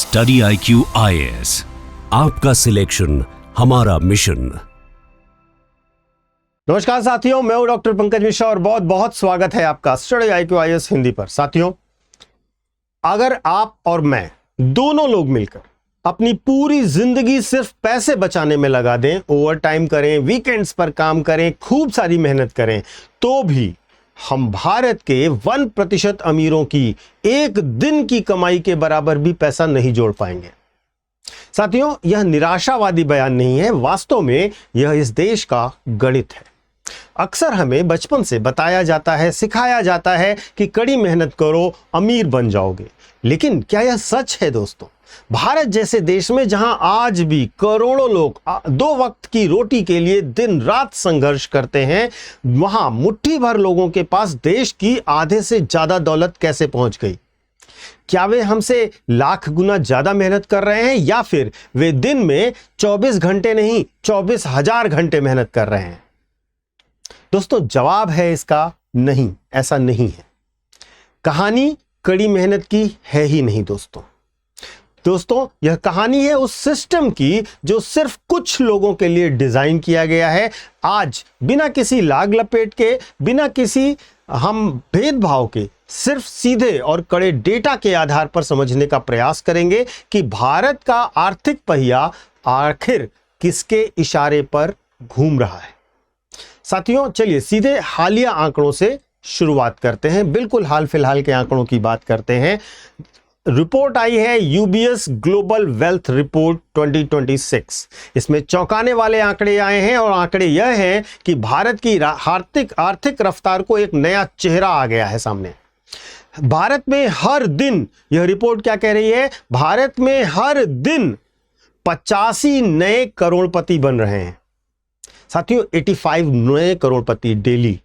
Study IQ IAS, आपका selection हमारा mission. नमस्कार साथियों, मैं हूं डॉक्टर पंकज मिश्रा और बहुत बहुत स्वागत है आपका स्टडी IQ IAS हिंदी पर। साथियों, अगर आप और मैं दोनों लोग मिलकर अपनी पूरी जिंदगी सिर्फ पैसे बचाने में लगा दें, ओवर टाइम करें, वीकेंड्स पर काम करें, खूब सारी मेहनत करें, तो भी हम भारत के 1% अमीरों की एक दिन की कमाई के बराबर भी पैसा नहीं जोड़ पाएंगे। साथियों, यह निराशावादी बयान नहीं है, वास्तव में यह इस देश का गणित है। अक्सर हमें बचपन से बताया जाता है, सिखाया जाता है कि कड़ी मेहनत करो, अमीर बन जाओगे। लेकिन क्या यह सच है दोस्तों? भारत जैसे देश में जहां आज भी करोड़ों लोग 2 वक्त की रोटी के लिए दिन रात संघर्ष करते हैं, वहां मुट्ठी भर लोगों के पास देश की आधे से ज्यादा दौलत कैसे पहुंच गई? क्या वे हमसे लाख गुना ज्यादा मेहनत कर रहे हैं, या फिर वे दिन में 24 घंटे नहीं 24,000 घंटे मेहनत कर रहे हैं? दोस्तों, जवाब है इसका नहीं, ऐसा नहीं है। कहानी कड़ी मेहनत की है ही नहीं दोस्तों, यह कहानी है उस सिस्टम की जो सिर्फ कुछ लोगों के लिए डिजाइन किया गया है। आज बिना किसी लाग लपेट के, बिना किसी हम भेदभाव के, सिर्फ सीधे और कड़े डेटा के आधार पर समझने का प्रयास करेंगे कि भारत का आर्थिक पहिया आखिर किसके इशारे पर घूम रहा है। साथियों, चलिए सीधे हालिया आंकड़ों से शुरुआत करते हैं। बिल्कुल हाल फिलहाल के आंकड़ों की बात करते हैं। रिपोर्ट आई है यूबीएस ग्लोबल वेल्थ रिपोर्ट 2026। इसमें चौंकाने वाले आंकड़े आए हैं और आंकड़े यह हैं कि भारत की आर्थिक रफ्तार को एक नया चेहरा आ गया है सामने। भारत में हर दिन, यह रिपोर्ट क्या कह रही है, भारत में हर दिन 85 नए करोड़पति बन रहे हैं। साथियों, 85 नए करोड़पति डेली।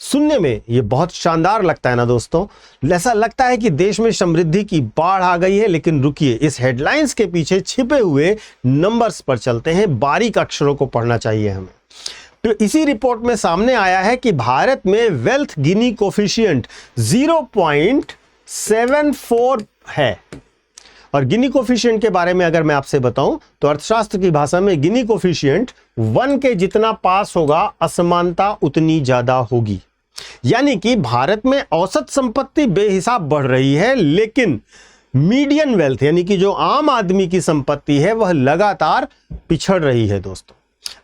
सुनने में यह बहुत शानदार लगता है ना दोस्तों? ऐसा लगता है कि देश में समृद्धि की बाढ़ आ गई है। लेकिन रुकिए, इस हेडलाइंस के पीछे छिपे हुए नंबर्स पर चलते हैं। बारीक अक्षरों को पढ़ना चाहिए हमें। तो इसी रिपोर्ट में सामने आया है कि भारत में वेल्थ गिनी कोफिशिएंट 0.74 है। और गिनी कोफिशिएंट के बारे में अगर मैं आपसे बताऊं तो अर्थशास्त्र की भाषा में गिनी कोफिशिएंट 1 के जितना पास होगा, असमानता उतनी ज्यादा होगी। यानी कि भारत में औसत संपत्ति बेहिसाब बढ़ रही है, लेकिन मीडियन वेल्थ यानी कि जो आम आदमी की संपत्ति है वह लगातार पिछड़ रही है दोस्तों।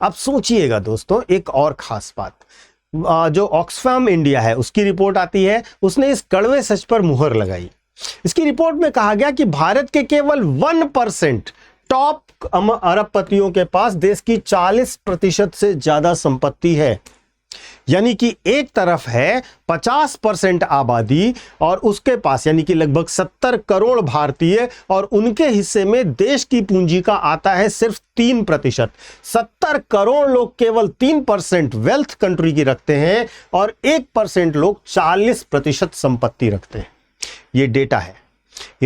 अब सोचिएगा दोस्तों, एक और खास बात, जो ऑक्सफैम इंडिया है उसकी रिपोर्ट आती है, उसने इस कड़वे सच पर मुहर लगाई। इसकी रिपोर्ट में कहा गया कि भारत के केवल 1% टॉप अरबपतियों के पास देश की 40% से ज्यादा संपत्ति है। यानी कि एक तरफ है 50% आबादी और उसके पास यानी कि लगभग 70 करोड़ भारतीय, और उनके हिस्से में देश की पूंजी का आता है सिर्फ 3%। 70 करोड़ लोग केवल 3% वेल्थ कंट्री की रखते हैं और 1% लोग 40% संपत्ति रखते हैं। ये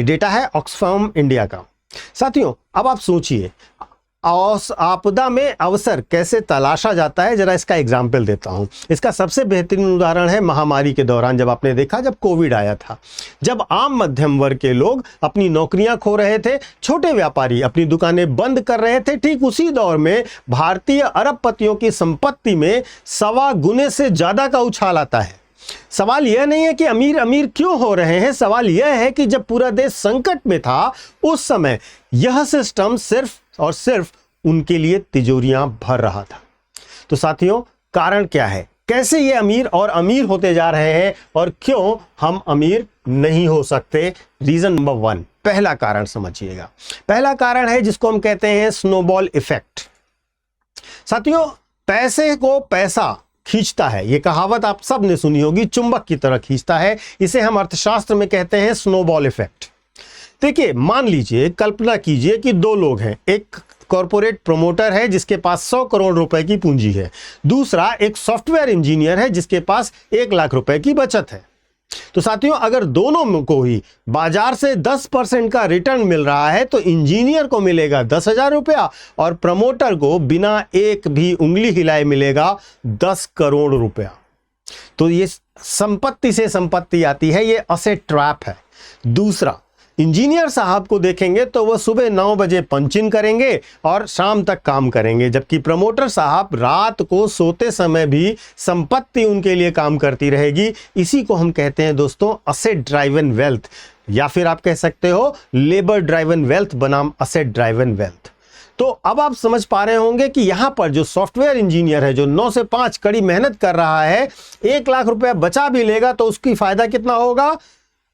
डेटा है ऑक्सफैम इंडिया का। साथियों, अब आप सोचिए, आपदा में अवसर कैसे तलाशा जाता है, जरा इसका एग्जाम्पल देता हूं। इसका सबसे बेहतरीन उदाहरण है महामारी के दौरान, जब आपने देखा, जब कोविड आया था, जब आम मध्यम वर्ग के लोग अपनी नौकरियां खो रहे थे, छोटे व्यापारी अपनी दुकानें बंद कर रहे थे, ठीक उसी दौर में भारतीय अरबपतियों की संपत्ति में 1.25 गुने से ज्यादा का उछाल आता है। सवाल यह नहीं है कि अमीर अमीर क्यों हो रहे हैं, सवाल यह है कि जब पूरा देश संकट में था, उस समय यह सिस्टम सिर्फ और सिर्फ उनके लिए तिजोरियां भर रहा था। तो साथियों, कारण क्या है? कैसे ये अमीर और अमीर होते जा रहे हैं और क्यों हम अमीर नहीं हो सकते? रीजन नंबर 1, पहला कारण समझिएगा। पहला कारण है जिसको हम कहते हैं स्नोबॉल इफेक्ट। साथियों, पैसे को पैसा खींचता है, यह कहावत आप सब ने सुनी होगी, चुंबक की तरह खींचता है। इसे हम अर्थशास्त्र में कहते हैं स्नोबॉल इफेक्ट। देखिए, मान लीजिए, कल्पना कीजिए कि 2 लोग हैं। एक कॉर्पोरेट प्रमोटर है जिसके पास 100 करोड़ रुपए की पूंजी है, दूसरा एक सॉफ्टवेयर इंजीनियर है जिसके पास 1 लाख रुपए की बचत है। तो साथियों, अगर दोनों को ही बाजार से 10% का रिटर्न मिल रहा है, तो इंजीनियर को मिलेगा 10,000 रुपया और प्रमोटर को बिना एक भी उंगली हिलाए मिलेगा 10 करोड़ रुपया। तो ये संपत्ति से संपत्ति आती है, ये असेट ट्रैप है। दूसरा, इंजीनियर साहब को देखेंगे तो वो सुबह 9 बजे पंच इन करेंगे और शाम तक काम करेंगे, जबकि प्रमोटर साहब रात को सोते समय भी संपत्ति उनके लिए काम करती रहेगी। इसी को हम कहते हैं दोस्तों असेट ड्राइवन वेल्थ, या फिर आप कह सकते हो लेबर ड्राइवन वेल्थ बनाम असेट ड्राइवन वेल्थ। तो अब आप समझ पा रहे होंगे कि यहां पर जो सॉफ्टवेयर इंजीनियर है जो 9 से 5 कड़ी मेहनत कर रहा है, 1 लाख रुपया बचा भी लेगा तो उसकी फायदा कितना होगा?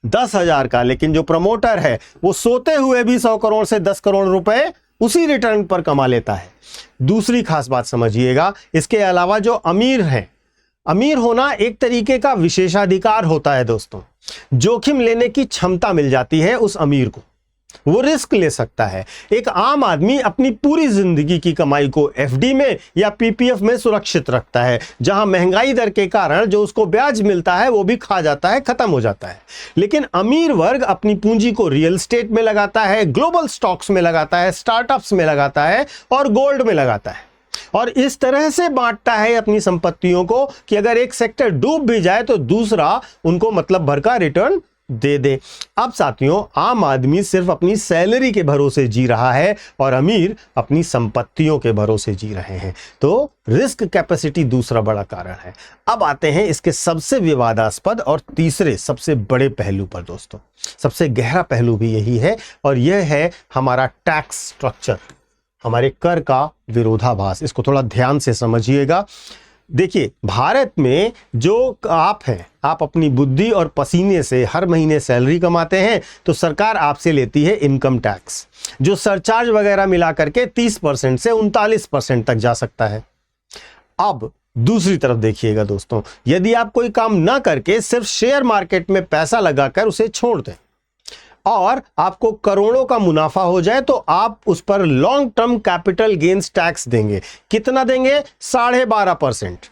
10,000 का। लेकिन जो प्रमोटर है वो सोते हुए भी 100 करोड़ से 10 करोड़ रुपए उसी रिटर्न पर कमा लेता है। दूसरी खास बात समझिएगा, इसके अलावा जो अमीर है, अमीर होना एक तरीके का विशेषाधिकार होता है दोस्तों। जोखिम लेने की क्षमता मिल जाती है उस अमीर को, वो रिस्क ले सकता है। एक आम आदमी अपनी पूरी जिंदगी की कमाई को एफडी में या पीपीएफ में सुरक्षित रखता है, जहां महंगाई दर के कारण जो उसको ब्याज मिलता है वो भी खा जाता है, खत्म हो जाता है। लेकिन अमीर वर्ग अपनी पूंजी को रियल एस्टेट में लगाता है, ग्लोबल स्टॉक्स में लगाता है, स्टार्टअप्स में लगाता है और गोल्ड में लगाता है, और इस तरह से बांटता है अपनी संपत्तियों को कि अगर एक सेक्टर डूब भी जाए तो दूसरा उनको मतलब भर का रिटर्न दे दे। अब साथियों, आम आदमी सिर्फ अपनी सैलरी के भरोसे जी रहा है और अमीर अपनी संपत्तियों के भरोसे जी रहे हैं। तो रिस्क कैपेसिटी दूसरा बड़ा कारण है। अब आते हैं इसके सबसे विवादास्पद और तीसरे सबसे बड़े पहलू पर दोस्तों। सबसे गहरा पहलू भी यही है और यह है हमारा टैक्स स्ट्रक्चर, हमारे कर का विरोधाभास। इसको थोड़ा ध्यान से समझिएगा। देखिए, भारत में जो आप हैं, आप अपनी बुद्धि और पसीने से हर महीने सैलरी कमाते हैं तो सरकार आपसे लेती है इनकम टैक्स, जो सरचार्ज वगैरह मिला करके 30% से 39% तक जा सकता है। अब दूसरी तरफ देखिएगा दोस्तों, यदि आप कोई काम ना करके सिर्फ शेयर मार्केट में पैसा लगाकर उसे छोड़ दें और आपको करोड़ों का मुनाफा हो जाए तो आप उस पर long term capital gains tax देंगे। कितना देंगे? 12.5%।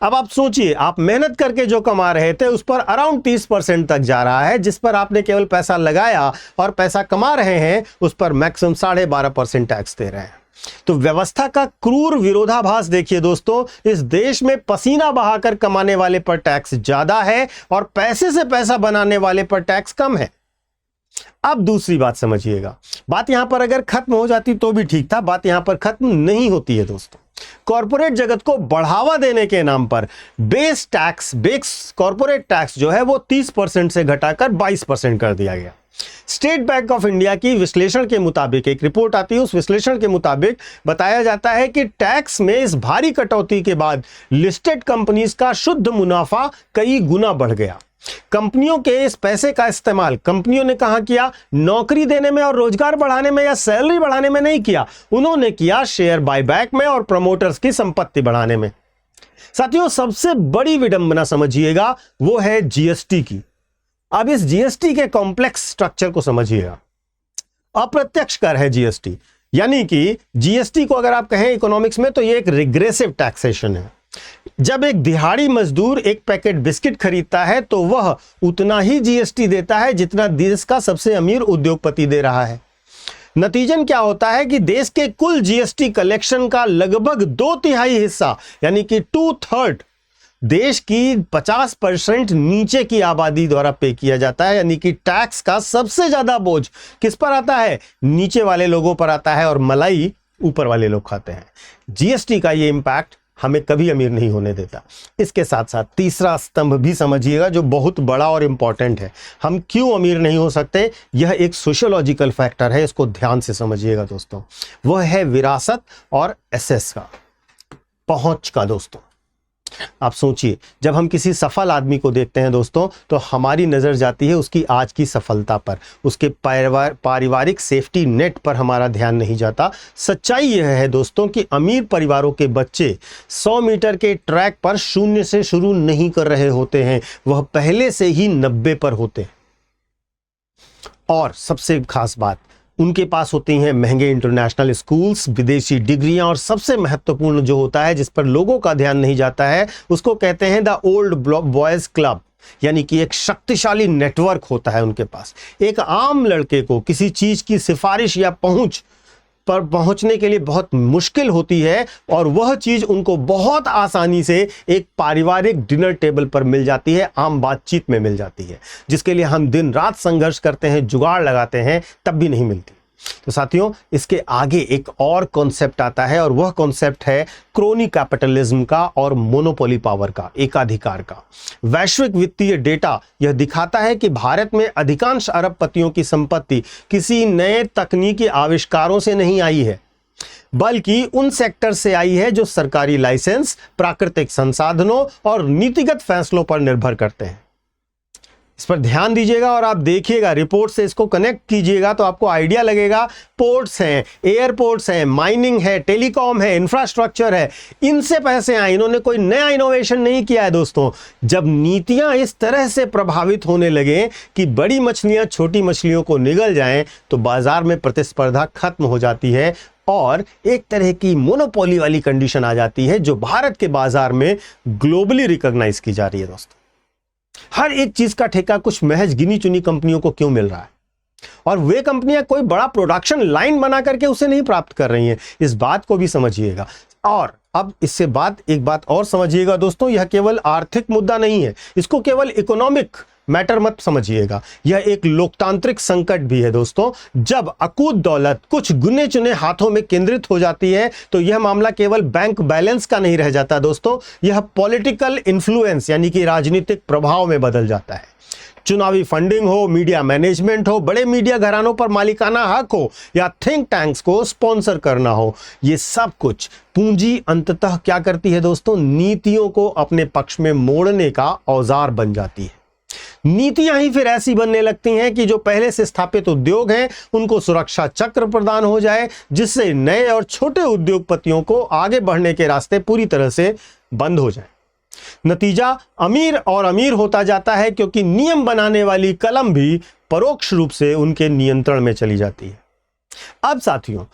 अब आप सोचिए, आप मेहनत करके जो कमा रहे थे उस पर अराउंड 30% तक जा रहा है, जिस पर आपने केवल पैसा लगाया और पैसा कमा रहे हैं उस पर मैक्सिमम 12.5% टैक्स दे रहे हैं। तो व्यवस्था का क्रूर विरोधाभास देखिए दोस्तों, इस देश में पसीना बहाकर कमाने वाले पर टैक्स ज्यादा है और पैसे से पैसा बनाने वाले पर टैक्स कम है। अब दूसरी बात समझिएगा, बात यहां पर अगर खत्म हो जाती तो भी ठीक था, बात यहां पर खत्म नहीं होती है दोस्तों। कॉर्पोरेट जगत को बढ़ावा देने के नाम पर बेस कॉर्पोरेट टैक्स जो है वो 30% से घटाकर 22% कर दिया गया। स्टेट बैंक ऑफ इंडिया की विश्लेषण के मुताबिक एक रिपोर्ट आती है, उस विश्लेषण के मुताबिक बताया जाता है कि टैक्स में इस भारी कटौती के बाद लिस्टेड कंपनीज का शुद्ध मुनाफा कई गुना बढ़ गया। कंपनियों के इस पैसे का इस्तेमाल कंपनियों ने कहां किया? नौकरी देने में और रोजगार बढ़ाने में या सैलरी बढ़ाने में नहीं किया, उन्होंने किया शेयर बायबैक में और प्रमोटर्स की संपत्ति बढ़ाने में। साथियों, सबसे बड़ी विडंबना समझिएगा वो है जीएसटी की। अब इस जीएसटी के कॉम्प्लेक्स स्ट्रक्चर को समझिएगा। अप्रत्यक्ष कर है जीएसटी, यानी कि जीएसटी को अगर आप कहें इकोनॉमिक्स में तो ये एक रिग्रेसिव टैक्सेशन है। जब एक दिहाड़ी मजदूर एक पैकेट बिस्किट खरीदता है तो वह उतना ही जीएसटी देता है जितना देश का सबसे अमीर उद्योगपति दे रहा है। नतीजन क्या होता है कि देश के कुल जीएसटी कलेक्शन का लगभग 2/3 हिस्सा यानी कि 2/3 देश की 50% नीचे की आबादी द्वारा पे किया जाता है। यानी कि टैक्स का सबसे ज्यादा बोझ किस पर आता है? नीचे वाले लोगों पर आता है और मलाई ऊपर वाले लोग खाते हैं। जीएसटी का ये इंपैक्ट हमें कभी अमीर नहीं होने देता। इसके साथ साथ तीसरा स्तंभ भी समझिएगा जो बहुत बड़ा और इंपॉर्टेंट है। हम क्यों अमीर नहीं हो सकते, यह एक सोशियोलॉजिकल फैक्टर है, इसको ध्यान से समझिएगा दोस्तों। वह है विरासत और एसेस का, पहुंच का। दोस्तों आप सोचिए, जब हम किसी सफल आदमी को देखते हैं दोस्तों तो हमारी नजर जाती है उसकी आज की सफलता पर, उसके पारिवारिक सेफ्टी नेट पर हमारा ध्यान नहीं जाता। सच्चाई यह है दोस्तों कि अमीर परिवारों के बच्चे 100 मीटर के ट्रैक पर 0 से शुरू नहीं कर रहे होते हैं, वह पहले से ही 90 पर होते हैं। और सबसे खास बात, उनके पास होती हैं महंगे इंटरनेशनल स्कूल्स, विदेशी डिग्रियां और सबसे महत्वपूर्ण जो होता है जिस पर लोगों का ध्यान नहीं जाता है उसको कहते हैं द ओल्ड बॉयज क्लब, यानी कि एक शक्तिशाली नेटवर्क होता है उनके पास। एक आम लड़के को किसी चीज की सिफारिश या पहुंच पर पहुंचने के लिए बहुत मुश्किल होती है, और वह चीज उनको बहुत आसानी से एक पारिवारिक डिनर टेबल पर मिल जाती है, आम बातचीत में मिल जाती है, जिसके लिए हम दिन रात संघर्ष करते हैं, जुगाड़ लगाते हैं, तब भी नहीं मिलती। तो साथियों, इसके आगे एक और कॉन्सेप्ट आता है, और वह कॉन्सेप्ट है क्रोनी कैपिटलिज्म का और मोनोपोली पावर का, एकाधिकार का। वैश्विक वित्तीय डेटा यह दिखाता है कि भारत में अधिकांश अरबपतियों की संपत्ति किसी नए तकनीकी आविष्कारों से नहीं आई है, बल्कि उन सेक्टर से आई है जो सरकारी लाइसेंस, प्राकृतिक संसाधनों और नीतिगत फैसलों पर निर्भर करते हैं। इस पर ध्यान दीजिएगा और आप देखिएगा, रिपोर्ट से इसको कनेक्ट कीजिएगा तो आपको आइडिया लगेगा। पोर्ट्स हैं, एयरपोर्ट्स हैं, माइनिंग है, टेलीकॉम है, इंफ्रास्ट्रक्चर है, इनसे पैसे आए। इन्होंने कोई नया इनोवेशन नहीं किया है दोस्तों। जब नीतियां इस तरह से प्रभावित होने लगे कि बड़ी मछलियां छोटी मछलियों को निगल जाएं, तो बाजार में प्रतिस्पर्धा खत्म हो जाती है और एक तरह की मोनोपोली वाली कंडीशन आ जाती है, जो भारत के बाजार में ग्लोबली रिकॉग्नाइज की जा रही है दोस्तों। हर एक चीज का ठेका कुछ महज गिनी चुनी कंपनियों को क्यों मिल रहा है, और वे कंपनियां कोई बड़ा प्रोडक्शन लाइन बना करके उसे नहीं प्राप्त कर रही हैं। इस बात को भी समझिएगा। और अब इससे बाद एक बात और समझिएगा दोस्तों, यह केवल आर्थिक मुद्दा नहीं है, इसको केवल इकोनॉमिक मैटर मत समझिएगा, यह एक लोकतांत्रिक संकट भी है दोस्तों। जब अकूत दौलत कुछ गुने चुने हाथों में केंद्रित हो जाती है, तो यह मामला केवल बैंक बैलेंस का नहीं रह जाता दोस्तों, यह पॉलिटिकल इन्फ्लुएंस यानी कि राजनीतिक प्रभाव में बदल जाता है। चुनावी फंडिंग हो, मीडिया मैनेजमेंट हो, बड़े मीडिया घरानों पर मालिकाना हक हो, या थिंक टैंक्स को स्पॉन्सर करना हो, ये सब कुछ पूंजी अंततः क्या करती है दोस्तों, नीतियों को अपने पक्ष में मोड़ने का औजार बन जाती है। नीतियां ही फिर ऐसी बनने लगती हैं कि जो पहले से स्थापित उद्योग हैं उनको सुरक्षा चक्र प्रदान हो जाए, जिससे नए और छोटे उद्योगपतियों को आगे बढ़ने के रास्ते पूरी तरह से बंद हो जाए। नतीजा अमीर और अमीर होता जाता है, क्योंकि नियम बनाने वाली कलम भी परोक्ष रूप से उनके नियंत्रण में चली जाती है। अब साथियों,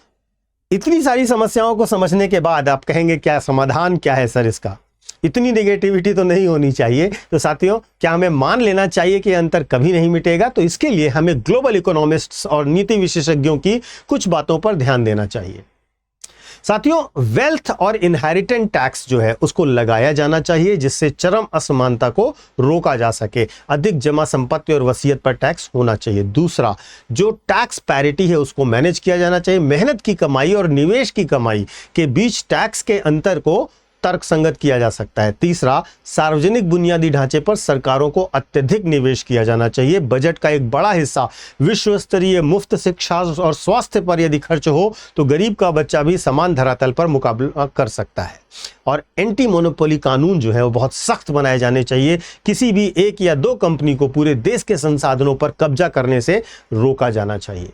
इतनी सारी समस्याओं को समझने के बाद आप कहेंगे क्या समाधान क्या है सर इसका, इतनी नेगेटिविटी तो नहीं होनी चाहिए। तो साथियों, क्या हमें मान लेना चाहिए कि अंतर कभी नहीं मिटेगा? तो इसके लिए हमें ग्लोबल इकोनॉमिस्ट्स और नीति विशेषज्ञों की कुछ बातों पर ध्यान देना चाहिए। साथियों, वेल्थ और इनहेरिटेंट टैक्स जो है उसको लगाया जाना चाहिए, जिससे चरम असमानता को रोका जा सके। अधिक जमा संपत्ति और वसीयत पर टैक्स होना चाहिए। दूसरा, जो टैक्स पैरिटी है उसको मैनेज किया जाना चाहिए। मेहनत की कमाई और निवेश की कमाई के बीच टैक्स के अंतर को तर्क संगत किया जा सकता है। तीसरा, सार्वजनिक बुनियादी ढांचे पर सरकारों को अत्यधिक निवेश किया जाना चाहिए। बजट का एक बड़ा हिस्सा विश्व स्तरीय मुफ्त शिक्षा और स्वास्थ्य पर यदि खर्च हो तो गरीब का बच्चा भी समान धरातल पर मुकाबला कर सकता है। और एंटी मोनोपोली कानून जो है वो बहुत सख्त बनाए जाने चाहिए। किसी भी एक या दो कंपनी को पूरे देश के संसाधनों पर कब्जा करने से रोका जाना चाहिए।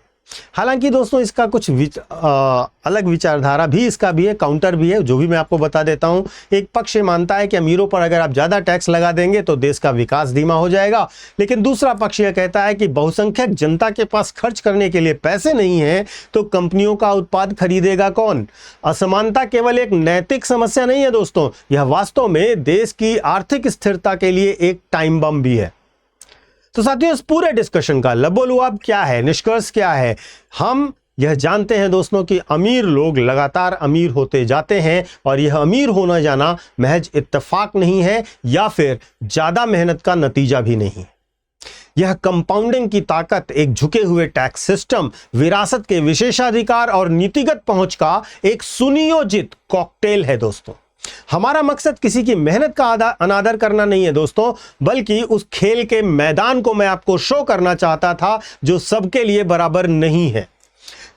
हालांकि दोस्तों, इसका कुछ अलग विचारधारा भी इसका भी है, काउंटर भी है, जो भी मैं आपको बता देता हूं। एक पक्ष मानता है कि अमीरों पर अगर आप ज्यादा टैक्स लगा देंगे तो देश का विकास धीमा हो जाएगा, लेकिन दूसरा पक्ष यह कहता है कि बहुसंख्यक जनता के पास खर्च करने के लिए पैसे नहीं है तो कंपनियों का उत्पाद खरीदेगा कौन? असमानता केवल एक नैतिक समस्या नहीं है दोस्तों, यह वास्तव में देश की आर्थिक स्थिरता के लिए एक टाइम बम भी है। तो साथियों, इस पूरे डिस्कशन का लबोलुआब क्या है, निष्कर्ष क्या है? हम यह जानते हैं दोस्तों कि अमीर लोग लगातार अमीर होते जाते हैं, और यह अमीर होना जाना महज इत्तेफाक नहीं है या फिर ज्यादा मेहनत का नतीजा भी नहीं। यह कंपाउंडिंग की ताकत, एक झुके हुए टैक्स सिस्टम, विरासत के विशेषाधिकार और नीतिगत पहुंच का एक सुनियोजित कॉकटेल है दोस्तों। हमारा मकसद किसी की मेहनत का अनादर करना नहीं है दोस्तों, बल्कि उस खेल के मैदान को मैं आपको शो करना चाहता था जो सबके लिए बराबर नहीं है।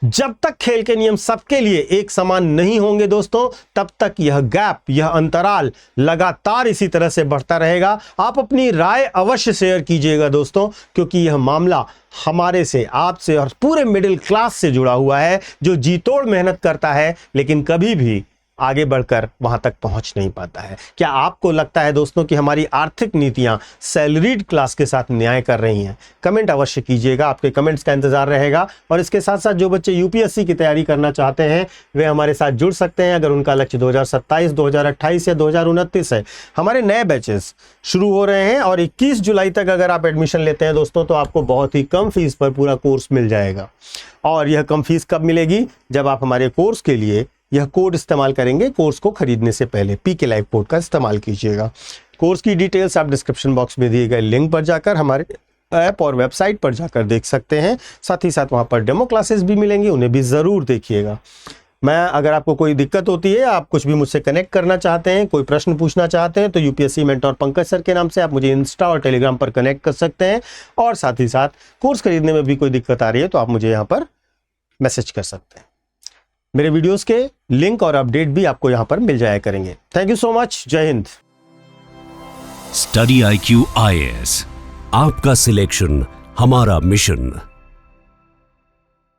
जब तक खेल के नियम सबके लिए एक समान नहीं होंगे दोस्तों, तब तक यह गैप, यह अंतराल लगातार इसी तरह से बढ़ता रहेगा। आप अपनी राय अवश्य शेयर कीजिएगा दोस्तों, क्योंकि यह मामला हमारे से, आपसे और पूरे मिडिल क्लास से जुड़ा हुआ है, जो जी तोड़ मेहनत करता है लेकिन कभी भी आगे बढ़कर वहां तक पहुंच नहीं पाता है। क्या आपको लगता है दोस्तों कि हमारी आर्थिक नीतियां सैलरीड क्लास के साथ न्याय कर रही हैं? कमेंट अवश्य कीजिएगा, आपके कमेंट्स का इंतजार रहेगा। और इसके साथ साथ जो बच्चे यूपीएससी की तैयारी करना चाहते हैं वे हमारे साथ जुड़ सकते हैं। अगर उनका लक्ष्य 2027, 2028 या 2029 है, हमारे नए बैचेस शुरू हो रहे हैं और 21 जुलाई तक अगर आप एडमिशन लेते हैं दोस्तों तो आपको बहुत ही कम फीस पर पूरा कोर्स मिल जाएगा। और यह कम फीस कब मिलेगी? जब आप हमारे कोर्स के लिए यह कोड इस्तेमाल करेंगे। कोर्स को खरीदने से पहले PK लाइव कोड का इस्तेमाल कीजिएगा। कोर्स की डिटेल्स आप डिस्क्रिप्शन बॉक्स में दिए गए लिंक पर जाकर हमारे ऐप और वेबसाइट पर जाकर देख सकते हैं। साथ ही साथ वहां पर डेमो क्लासेस भी मिलेंगी, उन्हें भी ज़रूर देखिएगा। अगर आपको कोई दिक्कत होती है, आप कुछ भी मुझसे कनेक्ट करना चाहते हैं, कोई प्रश्न पूछना चाहते हैं, तो यूपीएससी मेंटोर पंकज सर के नाम से आप मुझे इंस्टा और टेलीग्राम पर कनेक्ट कर सकते हैं। और साथ ही साथ कोर्स खरीदने में भी कोई दिक्कत आ रही है तो आप मुझे यहाँ पर मैसेज कर सकते हैं। मेरे वीडियोस के लिंक और अपडेट भी आपको यहाँ पर मिल जाया करेंगे। Thank you so much. जय हिंद। स्टडी IQ IAS, आपका सिलेक्शन हमारा मिशन।